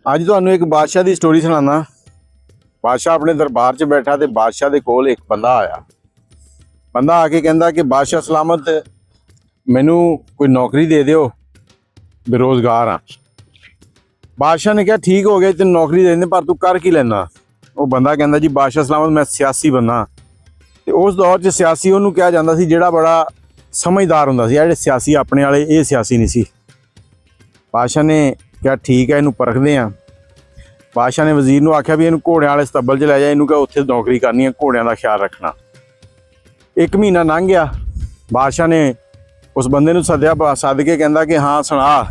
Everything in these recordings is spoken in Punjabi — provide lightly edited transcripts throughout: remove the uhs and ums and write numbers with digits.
ਅੱਜ ਤੁਹਾਨੂੰ ਇੱਕ ਬਾਦਸ਼ਾਹ ਦੀ ਸਟੋਰੀ ਸੁਣਾਉਣਾ। ਬਾਦਸ਼ਾਹ ਆਪਣੇ ਦਰਬਾਰ 'ਚ ਬੈਠਾ ਤੇ ਬਾਦਸ਼ਾਹ ਦੇ ਕੋਲ ਇੱਕ ਬੰਦਾ ਆਇਆ। ਬੰਦਾ ਆ ਕੇ ਕਹਿੰਦਾ ਕਿ ਬਾਦਸ਼ਾਹ ਸਲਾਮਤ, ਮੈਨੂੰ ਕੋਈ ਨੌਕਰੀ ਦੇ ਦਿਓ, ਬੇਰੁਜ਼ਗਾਰ ਹਾਂ। ਬਾਦਸ਼ਾਹ ਨੇ ਕਿਹਾ ਠੀਕ ਹੋ ਗਿਆ, ਤੈਨੂੰ ਨੌਕਰੀ ਦੇ ਦਿੰਦੇ, ਪਰ ਤੂੰ ਕਰ ਕੀ ਲੈਣਾ। ਉਹ ਬੰਦਾ ਕਹਿੰਦਾ ਜੀ ਬਾਦਸ਼ਾਹ ਸਲਾਮਤ, ਮੈਂ ਸਿਆਸੀ ਬੰਦਾ। ਤੇ ਉਸ ਦੌਰ 'ਚ ਸਿਆਸੀ ਉਹਨੂੰ ਕਿਹਾ ਜਾਂਦਾ ਸੀ ਜਿਹੜਾ ਬੜਾ ਸਮਝਦਾਰ ਹੁੰਦਾ ਸੀ। ਜਿਹੜੇ ਸਿਆਸੀ ਆਪਣੇ ਵਾਲੇ, ਇਹ ਸਿਆਸੀ ਨਹੀਂ ਸੀ। ਬਾਦਸ਼ਾਹ ਨੇ ਕਿਹਾ ਠੀਕ ਹੈ, ਇਹਨੂੰ ਪਰਖਦੇ ਹਾਂ। ਬਾਦਸ਼ਾਹ ਨੇ ਵਜ਼ੀਰ ਨੂੰ ਆਖਿਆ ਵੀ ਇਹਨੂੰ ਘੋੜਿਆਂ ਵਾਲੇ ਸਤੱਬਲ 'ਚ ਲੈ ਜਾ, ਇਹਨੂੰ ਕਿਹਾ ਉੱਥੇ ਨੌਕਰੀ ਕਰਨੀ ਹੈ, ਘੋੜਿਆਂ ਦਾ ਖਿਆਲ ਰੱਖਣਾ। 1 ਮਹੀਨਾ ਲੰਘ ਗਿਆ। ਬਾਦਸ਼ਾਹ ਨੇ ਉਸ ਬੰਦੇ ਨੂੰ ਸੱਦਿਆ, ਸੱਦ ਕੇ ਕਹਿੰਦਾ ਕਿ ਹਾਂ ਸੁਣਾ,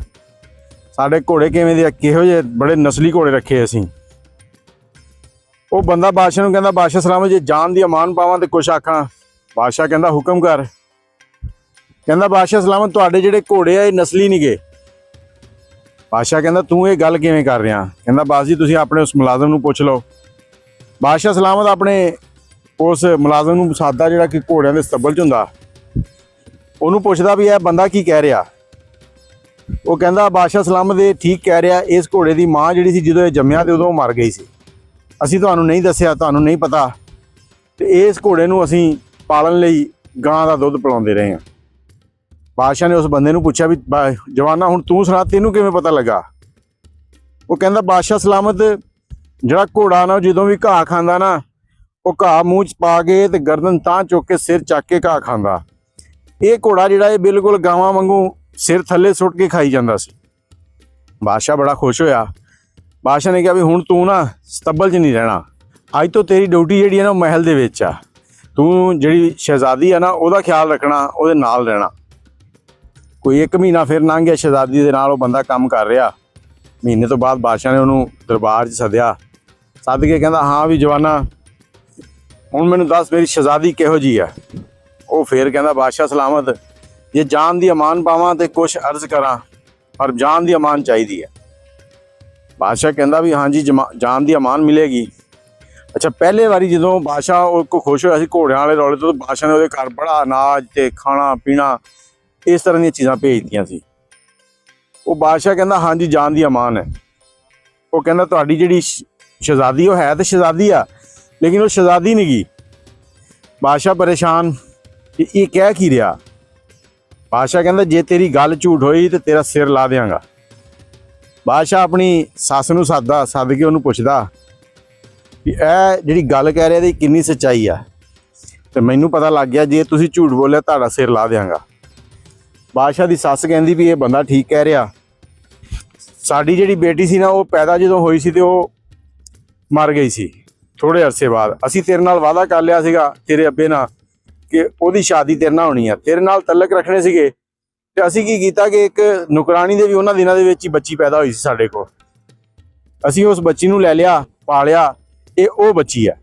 ਸਾਡੇ ਘੋੜੇ ਕਿਵੇਂ ਦੇ, ਕਿਹੋ ਜਿਹੇ ਬੜੇ ਨਸਲੀ ਘੋੜੇ ਰੱਖੇ ਅਸੀਂ। ਉਹ ਬੰਦਾ ਬਾਦਸ਼ਾਹ ਨੂੰ ਕਹਿੰਦਾ ਬਾਦਸ਼ਾਹ ਸਲਾਮਤ, ਜੇ ਜਾਨ ਦੀ ਅਮਾਨ ਪਾਵਾਂ ਤੇ ਕੁਛ ਆਖਾਂ। ਬਾਦਸ਼ਾਹ ਕਹਿੰਦਾ ਹੁਕਮ ਕਰ। ਕਹਿੰਦਾ ਬਾਦਸ਼ਾਹ ਸਲਾਮਤ, ਤੁਹਾਡੇ ਜਿਹੜੇ ਘੋੜੇ ਆ ਇਹ ਨਸਲੀ ਨਹੀਂ ਗੇ। ਬਾਦਸ਼ਾਹ ਕਹਿੰਦਾ ਤੂੰ ਇਹ ਗੱਲ ਕਿਵੇਂ ਕਰ ਰਿਹਾ। ਕਹਿੰਦਾ ਬਾਸ ਜੀ ਤੁਸੀਂ ਆਪਣੇ ਉਸ ਮੁਲਾਜ਼ਮ ਨੂੰ ਪੁੱਛ ਲਓ। ਬਾਦਸ਼ਾਹ ਸਲਾਮਤ ਆਪਣੇ ਉਸ ਮੁਲਾਜ਼ਮ ਨੂੰ ਸਾਦਾ ਜਿਹੜਾ ਕਿ ਘੋੜਿਆਂ ਦੇ ਸਤੱਬਲ 'ਚ ਹੁੰਦਾ, ਉਹਨੂੰ ਪੁੱਛਦਾ ਵੀ ਇਹ ਬੰਦਾ ਕੀ ਕਹਿ ਰਿਹਾ। ਉਹ ਕਹਿੰਦਾ ਬਾਦਸ਼ਾਹ ਸਲਾਮਤ ਇਹ ਠੀਕ ਕਹਿ ਰਿਹਾ, ਇਸ ਘੋੜੇ ਦੀ ਮਾਂ ਜਿਹੜੀ ਸੀ ਜਦੋਂ ਇਹ ਜੰਮਿਆ ਤੇ ਉਦੋਂ ਮਰ ਗਈ ਸੀ, ਅਸੀਂ ਤੁਹਾਨੂੰ ਨਹੀਂ ਦੱਸਿਆ, ਤੁਹਾਨੂੰ ਨਹੀਂ ਪਤਾ, ਤੇ ਇਸ ਘੋੜੇ ਨੂੰ ਅਸੀਂ ਪਾਲਣ ਲਈ ਗਾਂ ਦਾ ਦੁੱਧ ਪਿਲਾਉਂਦੇ ਰਹੇ ਹਾਂ। ਬਾਦਸ਼ਾਹ ਨੇ ਉਸ ਬੰਦੇ ਨੂੰ ਪੁੱਛਿਆ ਵੀ ਜਵਾਨਾ ਹੁਣ ਤੂੰ ਸੁਣਾ, ਤੈਨੂੰ ਕਿਵੇਂ ਪਤਾ ਲੱਗਾ। ਉਹ ਕਹਿੰਦਾ ਬਾਦਸ਼ਾਹ ਸਲਾਮਤ, ਜਿਹੜਾ ਘੋੜਾ ਨਾ ਜਦੋਂ ਵੀ ਘਾਹ ਖਾਂਦਾ ਨਾ, ਉਹ ਘਾਹ ਮੂੰਹ 'ਚ ਪਾ ਕੇ ਤੇ ਗਰਦਨ ਤਾਂ ਚੁੱਕ ਕੇ ਸਿਰ ਚੱਕ ਕੇ ਘਾਹ ਖਾਂਦਾ। ਇਹ ਘੋੜਾ ਜਿਹੜਾ ਇਹ ਬਿਲਕੁਲ ਗਾਵਾਂ ਵਾਂਗੂ ਸਿਰ ਥੱਲੇ ਸੁੱਟ ਕੇ ਖਾਈ ਜਾਂਦਾ ਸੀ। ਬਾਦਸ਼ਾਹ ਬੜਾ ਖੁਸ਼ ਹੋਇਆ। ਬਾਦਸ਼ਾਹ ਨੇ ਕਿਹਾ ਵੀ ਹੁਣ ਤੂੰ ਨਾ ਸਤੱਬਲ 'ਚ ਨਹੀਂ ਰਹਿਣਾ, ਅੱਜ ਤੋਂ ਤੇਰੀ ਡਿਊਟੀ ਜਿਹੜੀ ਹੈ ਨਾ ਉਹ ਮਹਿਲ ਦੇ ਵਿੱਚ ਆ। ਤੂੰ ਜਿਹੜੀ ਸ਼ਹਿਜ਼ਾਦੀ ਆ ਨਾ ਉਹਦਾ ਖਿਆਲ ਰੱਖਣਾ, ਉਹਦੇ ਨਾਲ ਰਹਿਣਾ। ਕੋਈ 1 ਮਹੀਨਾ ਫਿਰ ਲੰਘ ਗਿਆ। ਸ਼ਹਿਜ਼ਾਦੀ ਦੇ ਨਾਲ ਉਹ ਬੰਦਾ ਕੰਮ ਕਰ ਰਿਹਾ। ਮਹੀਨੇ ਤੋਂ ਬਾਅਦ ਬਾਦਸ਼ਾਹ ਨੇ ਉਹਨੂੰ ਦਰਬਾਰ 'ਚ ਸੱਦਿਆ। ਸੱਦ ਕੇ ਕਹਿੰਦਾ ਹਾਂ ਵੀ ਜਵਾਨਾ, ਹੁਣ ਮੈਨੂੰ ਦੱਸ ਮੇਰੀ ਸ਼ਹਿਜ਼ਾਦੀ ਕਿਹੋ ਜਿਹੀ ਆ। ਉਹ ਫਿਰ ਕਹਿੰਦਾ ਬਾਦਸ਼ਾਹ ਸਲਾਮਤ, ਜੇ ਜਾਨ ਦੀ ਅਮਾਨ ਪਾਵਾਂ ਤੇ ਕੁਛ ਅਰਜ਼ ਕਰਾਂ, ਪਰ ਜਾਨ ਦੀ ਅਮਾਨ ਚਾਹੀਦੀ ਹੈ। ਬਾਦਸ਼ਾਹ ਕਹਿੰਦਾ ਵੀ ਹਾਂਜੀ ਜਾਨ ਦੀ ਅਮਾਨ ਮਿਲੇਗੀ। ਅੱਛਾ, ਪਹਿਲੇ ਵਾਰੀ ਜਦੋਂ ਬਾਦਸ਼ਾਹ ਉਹ ਕੋ ਖੁਸ਼ ਹੋਇਆ ਸੀ ਘੋੜਿਆਂ ਵਾਲੇ ਰੌਲੇ ਤੋਂ, ਬਾਦਸ਼ਾਹ ਨੇ ਉਹਦੇ ਘਰ ਬੜਾ ਅਨਾਜ ਤੇ ਖਾਣਾ ਪੀਣਾ ਇਸ ਤਰ੍ਹਾਂ ਦੀਆਂ ਚੀਜ਼ਾਂ ਭੇਜਦੀਆਂ ਸੀ। ਉਹ ਬਾਦਸ਼ਾਹ ਕਹਿੰਦਾ ਹਾਂਜੀ ਜਾਨ ਦੀ ਅਮਾਨ ਹੈ। ਉਹ ਕਹਿੰਦਾ ਤੁਹਾਡੀ ਜਿਹੜੀ ਸ਼ਹਿਜ਼ਾਦੀ ਉਹ ਹੈ ਤੇ ਸ਼ਹਿਜ਼ਾਦੀ ਆ, ਲੇਕਿਨ ਉਹ ਸ਼ਹਿਜ਼ਾਦੀ ਨਹੀਂ ਗੀ। ਬਾਦਸ਼ਾਹ ਪਰੇਸ਼ਾਨ ਕਿ ਇਹ ਕਹਿ ਕੀ ਰਿਹਾ। ਬਾਦਸ਼ਾਹ ਕਹਿੰਦਾ ਜੇ ਤੇਰੀ ਗੱਲ ਝੂਠ ਹੋਈ ਤੇ ਤੇਰਾ ਸਿਰ ਲਾ ਦਿਆਂਗਾ। ਬਾਦਸ਼ਾਹ ਆਪਣੀ ਸੱਸ ਨੂੰ ਸੱਦ ਕੇ ਉਹਨੂੰ ਪੁੱਛਦਾ ਵੀ ਇਹ ਜਿਹੜੀ ਗੱਲ ਕਹਿ ਰਿਹਾ ਇਹਦੀ ਕਿੰਨੀ ਸੱਚਾਈ ਆ। ਤੇ ਮੈਨੂੰ ਪਤਾ ਲੱਗ ਗਿਆ ਜੇ ਤੁਸੀਂ ਝੂਠ ਬੋਲਿਆ ਤੁਹਾਡਾ ਸਿਰ ਲਾ ਦਿਆਂਗਾ। ਬਾਦਸ਼ਾਹ ਦੀ ਸੱਸ ਕਹਿੰਦੀ ਵੀ ਇਹ ਬੰਦਾ ਠੀਕ ਕਹਿ ਰਿਹਾ, ਸਾਡੀ ਜਿਹੜੀ ਬੇਟੀ ਸੀ ਨਾ ਉਹ ਪੈਦਾ ਜਦੋਂ ਹੋਈ ਸੀ ਤੇ ਉਹ ਮਰ ਗਈ ਸੀ ਥੋੜ੍ਹੇ ਅਰਸੇ ਬਾਅਦ। ਅਸੀਂ ਤੇਰੇ ਨਾਲ ਵਾਅਦਾ ਕਰ ਲਿਆ ਸੀਗਾ ਤੇਰੇ ਅੱਬੇ ਨਾਲ ਕਿ ਉਹਦੀ ਸ਼ਾਦੀ ਤੇਰੇ ਨਾਲ ਹੋਣੀ ਆ, ਤੇਰੇ ਨਾਲ ਤਲਕ ਰੱਖਣੇ ਸੀਗੇ। ਤੇ ਅਸੀਂ ਕੀ ਕੀਤਾ ਕਿ ਇੱਕ ਨੁਕਰਾਣੀ ਦੇ ਵੀ ਉਹਨਾਂ ਦਿਨਾਂ ਦੇ ਵਿੱਚ ਹੀ ਬੱਚੀ ਪੈਦਾ ਹੋਈ ਸੀ ਸਾਡੇ ਕੋਲ। ਅਸੀਂ ਉਸ ਬੱਚੀ ਨੂੰ ਲੈ ਲਿਆ, ਪਾਲਿਆ, ਇਹ ਉਹ ਬੱਚੀ ਆ।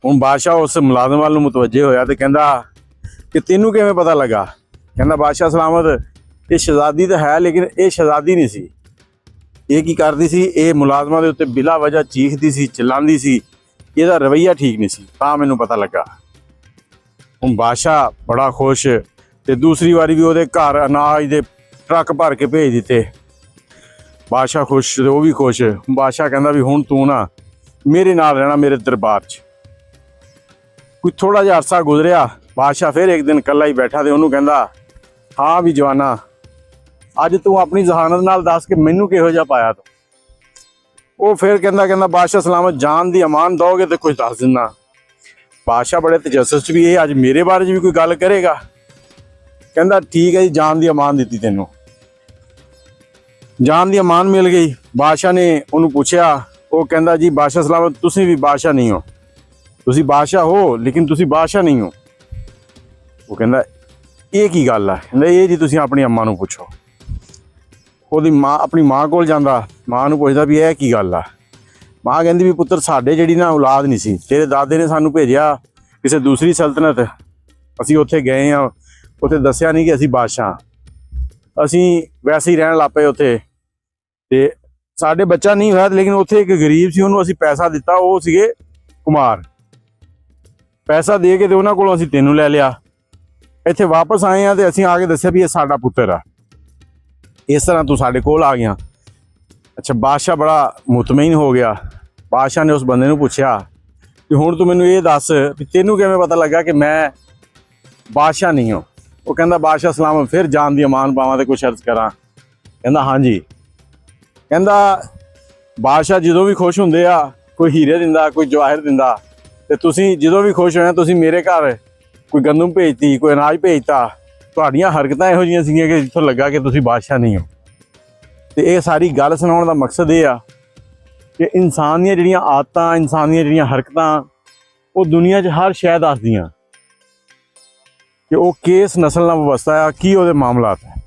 ਹੁਣ ਬਾਦਸ਼ਾਹ ਉਸ ਮੁਲਾਜ਼ਮ ਵੱਲ ਨੂੰ ਮੁਤਵੱਜੇ ਹੋਇਆ ਤੇ ਕਹਿੰਦਾ ਕਿ ਤੈਨੂੰ ਕਿਵੇਂ ਪਤਾ ਲੱਗਾ। ਕਹਿੰਦਾ ਬਾਦਸ਼ਾਹ ਸਲਾਮਤ, ਇਹ ਸ਼ਹਿਜ਼ਾਦੀ ਤਾਂ ਹੈ ਲੇਕਿਨ ਇਹ ਸ਼ਹਿਜ਼ਾਦੀ ਨਹੀਂ ਸੀ। ਇਹ ਕੀ ਕਰਦੀ ਸੀ, ਇਹ ਮੁਲਾਜ਼ਮਾਂ ਦੇ ਉੱਤੇ ਬਿਲਾ ਵਜ੍ਹਾ ਚੀਖਦੀ ਸੀ, ਚਿল্ਲਾਉਂਦੀ ਸੀ, ਇਹਦਾ ਰਵੱਈਆ ਠੀਕ ਨਹੀਂ ਸੀ, ਤਾਂ ਮੈਨੂੰ ਪਤਾ ਲੱਗਾ। ਹੁਣ ਬਾਦਸ਼ਾਹ ਬੜਾ ਖੁਸ਼, ਤੇ ਦੂਸਰੀ ਵਾਰੀ ਵੀ ਉਹਦੇ ਘਰ ਅਨਾਜ ਦੇ ਟਰੱਕ ਭਰ ਕੇ ਭੇਜ ਦਿੱਤੇ। ਬਾਦਸ਼ਾਹ ਖੁਸ਼ ਤੇ ਉਹ ਵੀ ਖੁਸ਼। ਬਾਦਸ਼ਾਹ ਕਹਿੰਦਾ ਵੀ ਹੁਣ ਤੂੰ ਨਾ ਮੇਰੇ ਨਾਲ ਰਹਿਣਾ ਮੇਰੇ ਦਰਬਾਰ 'ਚ। ਕੋਈ ਥੋੜ੍ਹਾ ਜਿਹਾ ਅਰਸਾ ਗੁਜ਼ਰਿਆ। ਬਾਦਸ਼ਾਹ ਫਿਰ ਇੱਕ ਦਿਨ ਇਕੱਲਾ ਹੀ ਬੈਠਾ ਤੇ ਉਹਨੂੰ ਕਹਿੰਦਾ ਹਾਂ ਵੀ ਜਵਾਨਾ, ਅੱਜ ਤੂੰ ਆਪਣੀ ਜ਼ਹਾਨਤ ਨਾਲ ਦੱਸ ਕਿ ਮੈਨੂੰ ਕਿਹੋ ਜਿਹਾ ਪਾਇਆ ਤੂੰ। ਉਹ ਫਿਰ ਕਹਿੰਦਾ ਬਾਦਸ਼ਾਹ ਸਲਾਮਤ, ਜਾਨ ਦੀ ਅਮਾਨ ਦਓਗੇ ਤੇ ਕੁਝ ਦੱਸ ਦਿੰਦਾ। ਬਾਦਸ਼ਾਹ ਬੜੇ ਤਜੱਸਸ 'ਚ ਵੀ ਇਹ ਅੱਜ ਮੇਰੇ ਬਾਰੇ 'ਚ ਵੀ ਕੋਈ ਗੱਲ ਕਰੇਗਾ। ਕਹਿੰਦਾ ਠੀਕ ਹੈ ਜੀ, ਜਾਨ ਦੀ ਅਮਾਨ ਦਿੱਤੀ ਤੈਨੂੰ। ਜਾਨ ਦੀ ਅਮਾਨ ਮਿਲ ਗਈ। ਬਾਦਸ਼ਾਹ ਨੇ ਉਹਨੂੰ ਪੁੱਛਿਆ। ਉਹ ਕਹਿੰਦਾ ਜੀ ਬਾਦਸ਼ਾਹ ਸਲਾਮਤ, ਤੁਸੀਂ ਵੀ ਬਾਦਸ਼ਾਹ ਨਹੀਂ ਹੋ, ਤੁਸੀਂ ਬਾਦਸ਼ਾਹ ਹੋ ਲੇਕਿਨ ਤੁਸੀਂ ਬਾਦਸ਼ਾਹ ਨਹੀਂ ਹੋ। ਉਹ ਕਹਿੰਦਾ ਇਹ ਕੀ ਗੱਲ ਆ। ਕਹਿੰਦਾ ਇਹ ਜੀ ਤੁਸੀਂ ਆਪਣੀ ਅੰਮਾ ਨੂੰ ਪੁੱਛੋ। ਉਹਦੀ ਮਾਂ ਆਪਣੀ ਮਾਂ ਕੋਲ ਜਾਂਦਾ, ਮਾਂ ਨੂੰ ਪੁੱਛਦਾ ਵੀ ਇਹ ਕੀ ਗੱਲ ਆ। ਮਾਂ ਕਹਿੰਦੀ ਵੀ ਪੁੱਤਰ ਸਾਡੇ ਜਿਹੜੀ ਨਾ ਔਲਾਦ ਨਹੀਂ ਸੀ, ਤੇਰੇ ਦਾਦੇ ਨੇ ਸਾਨੂੰ ਭੇਜਿਆ ਕਿਸੇ ਦੂਸਰੀ ਸਲਤਨਤ, ਅਸੀਂ ਉੱਥੇ ਗਏ ਹਾਂ, ਉੱਥੇ ਦੱਸਿਆ ਨਹੀਂ ਕਿ ਅਸੀਂ ਬਾਦਸ਼ਾਹ, ਅਸੀਂ ਵੈਸੇ ਹੀ ਰਹਿਣ ਲੱਗ ਪਏ ਉੱਥੇ ਤੇ ਸਾਡੇ ਬੱਚਾ ਨਹੀਂ ਹੋਇਆ। ਲੇਕਿਨ ਉੱਥੇ ਇੱਕ ਗਰੀਬ ਸੀ, ਉਹਨੂੰ ਅਸੀਂ ਪੈਸਾ ਦਿੱਤਾ, ਉਹ ਸੀਗੇ ਕੁਮਾਰ। ਪੈਸਾ ਦੇ ਕੇ ਤੇ ਉਹਨਾਂ ਕੋਲੋਂ ਅਸੀਂ ਤੈਨੂੰ ਲੈ ਲਿਆ। ਇੱਥੇ ਵਾਪਸ ਆਏ ਆ ਤੇ ਅਸੀਂ ਆ ਕੇ ਦੱਸਿਆ ਵੀ ਇਹ ਸਾਡਾ ਪੁੱਤਰ ਆ, ਇਸ ਤਰ੍ਹਾਂ ਤੂੰ ਸਾਡੇ ਕੋਲ ਆ ਗਿਆ। ਅੱਛਾ, ਬਾਦਸ਼ਾਹ ਬੜਾ ਮੁਤਮਈਨ ਹੋ ਗਿਆ। ਬਾਦਸ਼ਾਹ ਨੇ ਉਸ ਬੰਦੇ ਨੂੰ ਪੁੱਛਿਆ ਕਿ ਹੁਣ ਤੂੰ ਮੈਨੂੰ ਇਹ ਦੱਸ ਵੀ ਤੈਨੂੰ ਕਿਵੇਂ ਪਤਾ ਲੱਗਾ ਕਿ ਮੈਂ ਬਾਦਸ਼ਾਹ ਨਹੀਂ ਹਾਂ। ਉਹ ਕਹਿੰਦਾ ਬਾਦਸ਼ਾਹ ਸਲਾਮਤ, ਫਿਰ ਜਾਨ ਦੀ ਅਮਾਨ ਪਾਵਾਂ ਤੇ ਕੁਛ ਅਰਜ਼ ਕਰਾਂ। ਕਹਿੰਦਾ ਹਾਂਜੀ। ਕਹਿੰਦਾ ਬਾਦਸ਼ਾਹ ਜਦੋਂ ਵੀ ਖੁਸ਼ ਹੁੰਦੇ ਆ ਕੋਈ ਹੀਰੇ ਦਿੰਦਾ, ਕੋਈ ਜਵਾਹਰ ਦਿੰਦਾ, ਤੇ ਤੁਸੀਂ ਜਦੋਂ ਵੀ ਖੁਸ਼ ਹੋਏ ਤੁਸੀਂ ਮੇਰੇ ਘਰ ਕੋਈ ਗੰਦਮ ਭੇਜਤੀ, ਕੋਈ ਅਨਾਜ ਭੇਜਤਾ। ਤੁਹਾਡੀਆਂ ਹਰਕਤਾਂ ਇਹੋ ਜਿਹੀਆਂ ਸੀਗੀਆਂ ਕਿ ਜਿੱਥੋਂ ਲੱਗਾ ਕਿ ਤੁਸੀਂ ਬਾਦਸ਼ਾਹ ਨਹੀਂ ਹੋ। ਤੇ ਇਹ ਸਾਰੀ ਗੱਲ ਸੁਣਾਉਣ ਦਾ ਮਕਸਦ ਇਹ ਆ ਕਿ ਇਨਸਾਨ ਦੀਆਂ ਜਿਹੜੀਆਂ ਆਦਤਾਂ, ਇਨਸਾਨ ਦੀਆਂ ਜਿਹੜੀਆਂ ਹਰਕਤਾਂ, ਉਹ ਦੁਨੀਆ 'ਚ ਹਰ ਸ਼ੈ ਦੱਸਦੀਆਂ ਕਿ ਉਹ ਕਿਸ ਨਸਲ ਨਾਲ ਵਸਦਾ ਆ, ਕੀ ਉਹਦੇ ਮਾਮਲਾਤ ਹੈ।